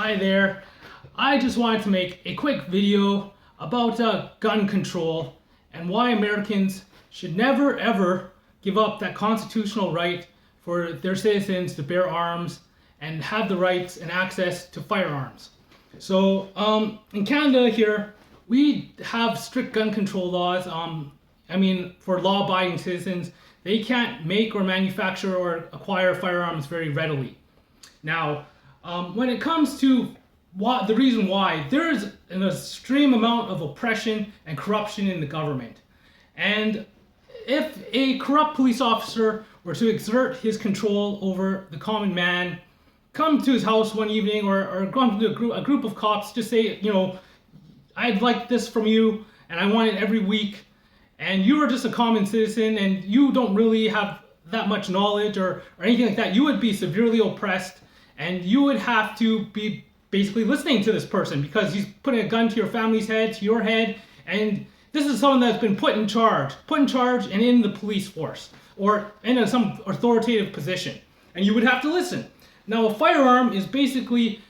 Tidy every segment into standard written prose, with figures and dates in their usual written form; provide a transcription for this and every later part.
Hi there. I just wanted to make a quick video about gun control and why Americans should never ever give up that constitutional right for their citizens to bear arms and have the rights and access to firearms. So in Canada here, we have strict gun control laws. For law-abiding citizens, they can't make or manufacture or acquire firearms very readily. Now, when it comes to the reason why, there is an extreme amount of oppression and corruption in the government. And if a corrupt police officer were to exert his control over the common man, come to his house one evening or come to a group of cops, just say, I'd like this from you and I want it every week, and you are just a common citizen and you don't really have that much knowledge or anything like that, you would be severely oppressed and you would have to be basically listening to this person because he's putting a gun to your family's head, to your head, and this is someone that's been put in charge and in the police force or in some authoritative position, and you would have to listen. Now, a firearm is basically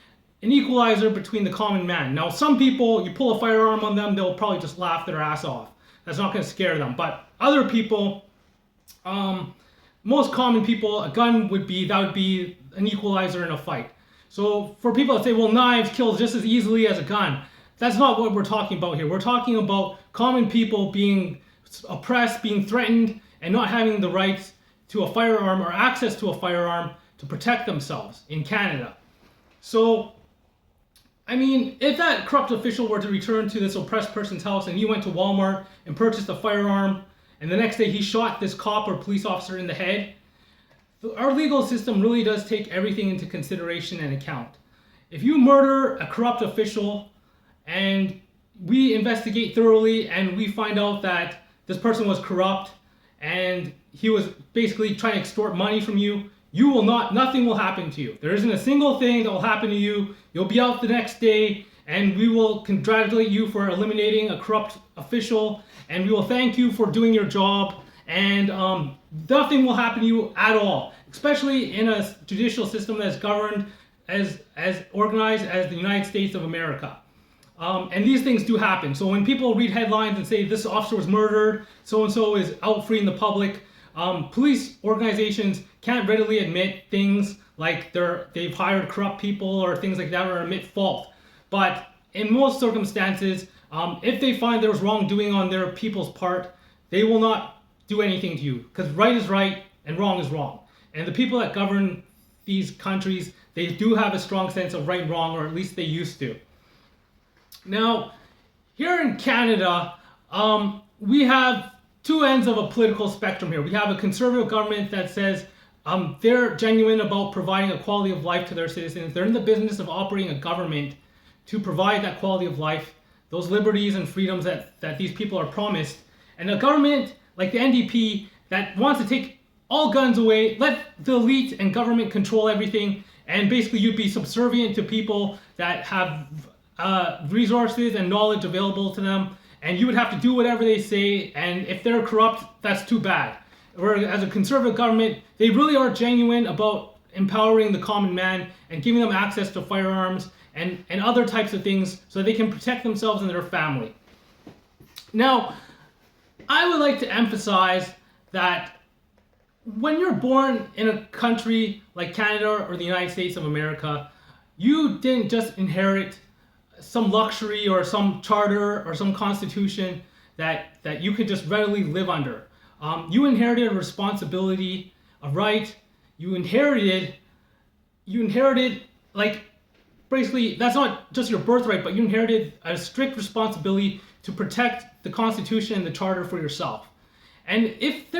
an equalizer between the common man. Now, some people, you pull a firearm on them, they'll probably just laugh their ass off. That's not going to scare them. But other people, most common people, a gun would be an equalizer in a fight. So for people that say, well, knives kill just as easily as a gun, that's not what we're talking about here. We're talking about common people being oppressed, being threatened, and not having the rights to a firearm or access to a firearm to protect themselves in Canada. So, if that corrupt official were to return to this oppressed person's house and he went to Walmart and purchased a firearm, and the next day he shot this cop or police officer in the head, our legal system really does take everything into consideration and account. If you murder a corrupt official and we investigate thoroughly and we find out that this person was corrupt and he was basically trying to extort money from you, nothing will happen to you. There isn't a single thing that will happen to you. You'll be out the next day and we will congratulate you for eliminating a corrupt official and we will thank you for doing your job, and nothing will happen to you at all, especially in a judicial system that's governed as organized as the United States of America. And these things do happen. So when people read headlines and say this officer was murdered, so-and-so is out freeing the public, police organizations can't readily admit things like they've hired corrupt people or things like that, or admit fault. But in most circumstances, if they find there was wrongdoing on their people's part, they will not do anything to you, because right is right and wrong is wrong. And the people that govern these countries, they do have a strong sense of right and wrong, or at least they used to. Now, here in Canada, we have two ends of a political spectrum here. We have a conservative government that says they're genuine about providing a quality of life to their citizens. They're in the business of operating a government to provide that quality of life, those liberties and freedoms that these people are promised. And a government like the NDP that wants to take all guns away, let the elite and government control everything, and basically you'd be subservient to people that have resources and knowledge available to them, and you would have to do whatever they say, and if they're corrupt, that's too bad. Whereas as a conservative government, they really are genuine about empowering the common man and giving them access to firearms and other types of things so they can protect themselves and their family. Now, I would like to emphasize that when you're born in a country like Canada or the United States of America, you didn't just inherit some luxury or some charter or some constitution that you could just readily live under. You inherited a responsibility, a right. You inherited basically, that's not just your birthright, but you inherited a strict responsibility to protect the Constitution and the Charter for yourself. And if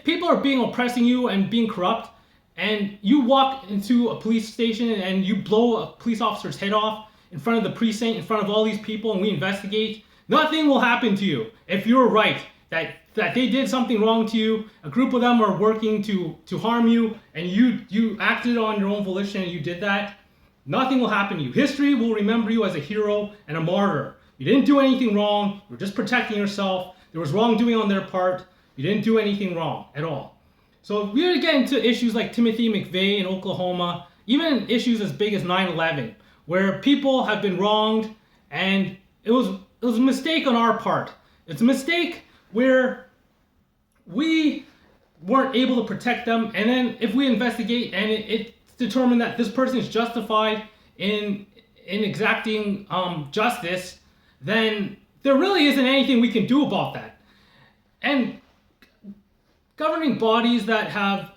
people are oppressing you and being corrupt, and you walk into a police station and you blow a police officer's head off in front of the precinct, in front of all these people, and we investigate, nothing will happen to you if you're right, that they did something wrong to you, a group of them are working to harm you, and you acted on your own volition and you did that. Nothing will happen to you. History will remember you as a hero and a martyr. You didn't do anything wrong. You were just protecting yourself. There was wrongdoing on their part. You didn't do anything wrong at all. So we get into issues like Timothy McVeigh in Oklahoma, even issues as big as 9/11, where people have been wronged, and it was a mistake on our part. It's a mistake where we weren't able to protect them, and then if we investigate and it's determined that this person is justified in exacting justice, then there really isn't anything we can do about that. And governing bodies that have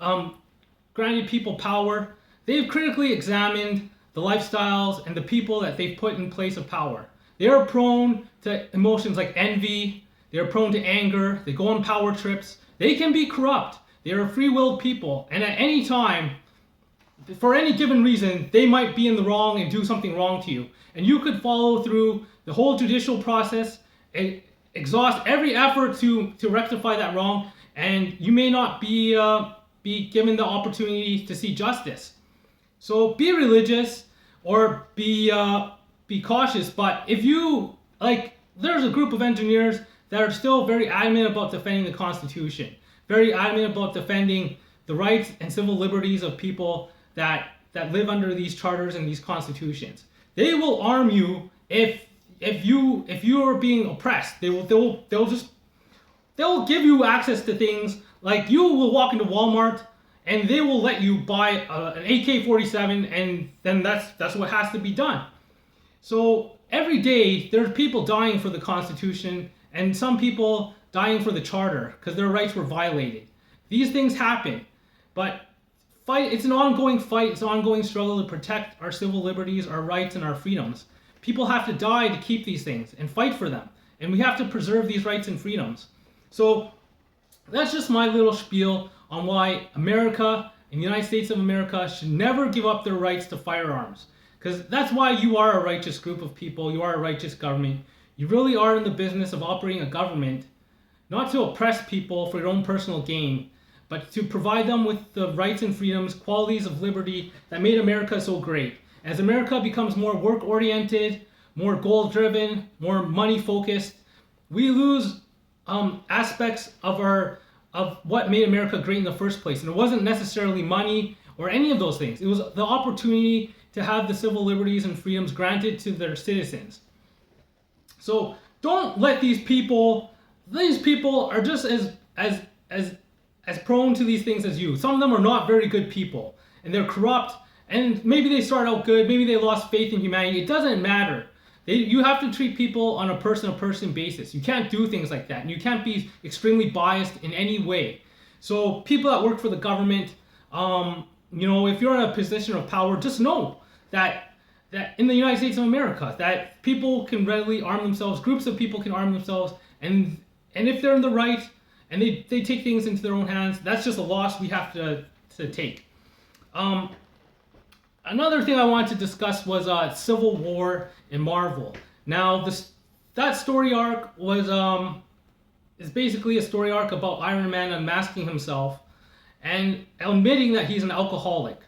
granted people power, they've critically examined the lifestyles and the people that they've put in place of power. They are prone to emotions like envy, they are prone to anger, they go on power trips, they can be corrupt, they are free-willed people, and at any time, for any given reason, they might be in the wrong and do something wrong to you. And you could follow through the whole judicial process and exhaust every effort to rectify that wrong, and you may not be given the opportunity to see justice. So be religious or be cautious. But if you there's a group of engineers that are still very adamant about defending the Constitution, very adamant about defending the rights and civil liberties of people that live under these charters and these constitutions. They will arm you if you are being oppressed. They'll give you access to things like you will walk into Walmart and they will let you buy an AK-47, and then that's what has to be done. So every day there's people dying for the Constitution and some people dying for the Charter because their rights were violated. These things happen, but it's an ongoing fight. It's an ongoing struggle to protect our civil liberties, our rights, and our freedoms. People have to die to keep these things and fight for them, and we have to preserve these rights and freedoms. So that's just my little spiel on why America and the United States of America should never give up their rights to firearms. Because that's why you are a righteous group of people. You are a righteous government. You really are in the business of operating a government, not to oppress people for your own personal gain, but to provide them with the rights and freedoms, qualities of liberty that made America so great. As America becomes more work-oriented, more goal-driven, more money-focused, we lose aspects of what made America great in the first place. And it wasn't necessarily money or any of those things. It was the opportunity to have the civil liberties and freedoms granted to their citizens. So don't let these people are just as prone to these things as you. Some of them are not very good people, and they're corrupt, and maybe they start out good, maybe they lost faith in humanity. It doesn't matter. You have to treat people on a person-to-person basis. You can't do things like that, and you can't be extremely biased in any way. So people that work for the government, if you're in a position of power, just know that in the United States of America, that people can readily arm themselves, groups of people can arm themselves, and if they're in the right, and they take things into their own hands, that's just a loss we have to take. Another thing I wanted to discuss was Civil War in Marvel. Now, that story arc is basically a story arc about Iron Man unmasking himself and admitting that he's an alcoholic.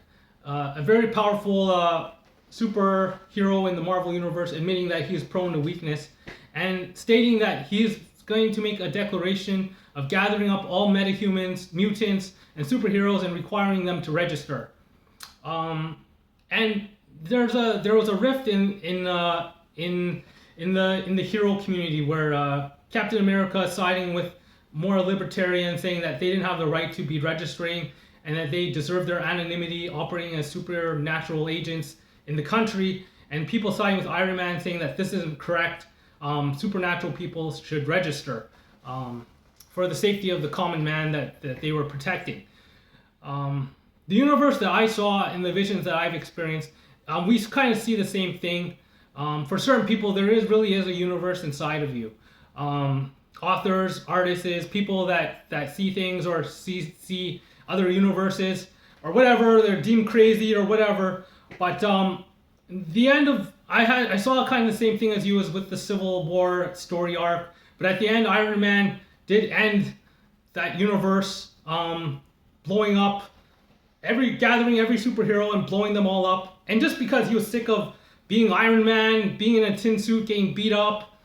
A very powerful superhero in the Marvel Universe, admitting that he is prone to weakness and stating that he is going to make a declaration of gathering up all metahumans, mutants, and superheroes and requiring them to register. And there was a rift in the hero community where Captain America siding with more libertarians, saying that they didn't have the right to be registering and that they deserve their anonymity, operating as supernatural agents in the country, and people siding with Iron Man, saying that this isn't correct. Supernatural people should register for the safety of the common man that they were protecting. The universe that I saw and the visions that I've experienced, we kind of see the same thing. For certain people, there really is a universe inside of you. Authors, artists, people that see things or see other universes or whatever, they're deemed crazy or whatever. But the end of I saw kind of the same thing as you as with the Civil War story arc. But at the end, Iron Man did end that universe, blowing up gathering every superhero and blowing them all up. And just because he was sick of being Iron Man, being in a tin suit, getting beat up,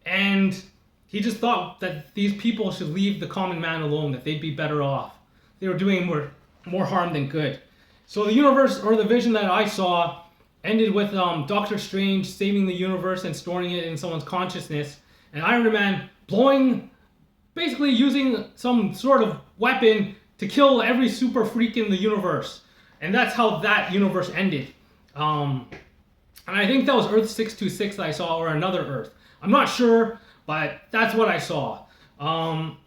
and he just thought that these people should leave the common man alone, that they'd be better off. They were doing more harm than good. So the universe, or the vision that I saw, ended with Doctor Strange saving the universe and storing it in someone's consciousness, and Iron Man basically using some sort of weapon to kill every super freak in the universe. And that's how that universe ended. And I think that was Earth 626 that I saw, or another Earth. I'm not sure, but that's what I saw.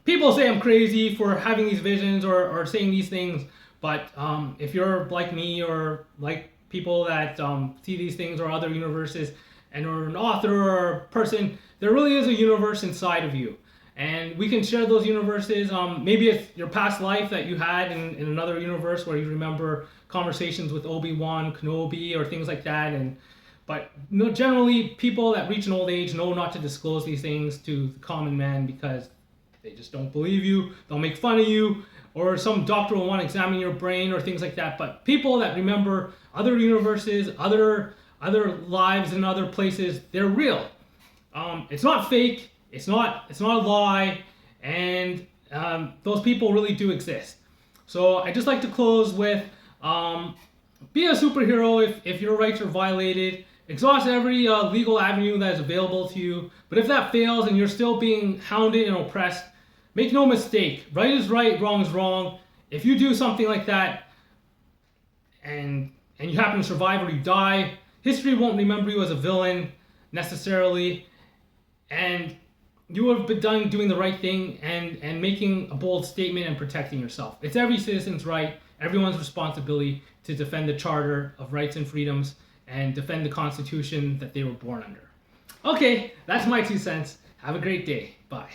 People say I'm crazy for having these visions or saying these things, but if you're like me or like people that see these things or other universes and are an author or a person, there really is a universe inside of you. And we can share those universes. Maybe it's your past life that you had in another universe where you remember conversations with Obi-Wan Kenobi or things like that. But generally, people that reach an old age know not to disclose these things to the common man because they just don't believe you. They'll make fun of you, or some doctor will want to examine your brain or things like that. But people that remember other universes, other lives in other places, they're real. It's not fake. It's not a lie, and those people really do exist. So I just like to close with be a superhero if your rights are violated. Exhaust every legal avenue that is available to you. But if that fails and you're still being hounded and oppressed, make no mistake. Right is right, wrong is wrong. If you do something like that and you happen to survive or you die, history won't remember you as a villain necessarily. And you have been done doing the right thing and making a bold statement and protecting yourself. It's every citizen's right, everyone's responsibility to defend the Charter of Rights and Freedoms and defend the Constitution that they were born under. Okay, that's my 2 cents. Have a great day. Bye.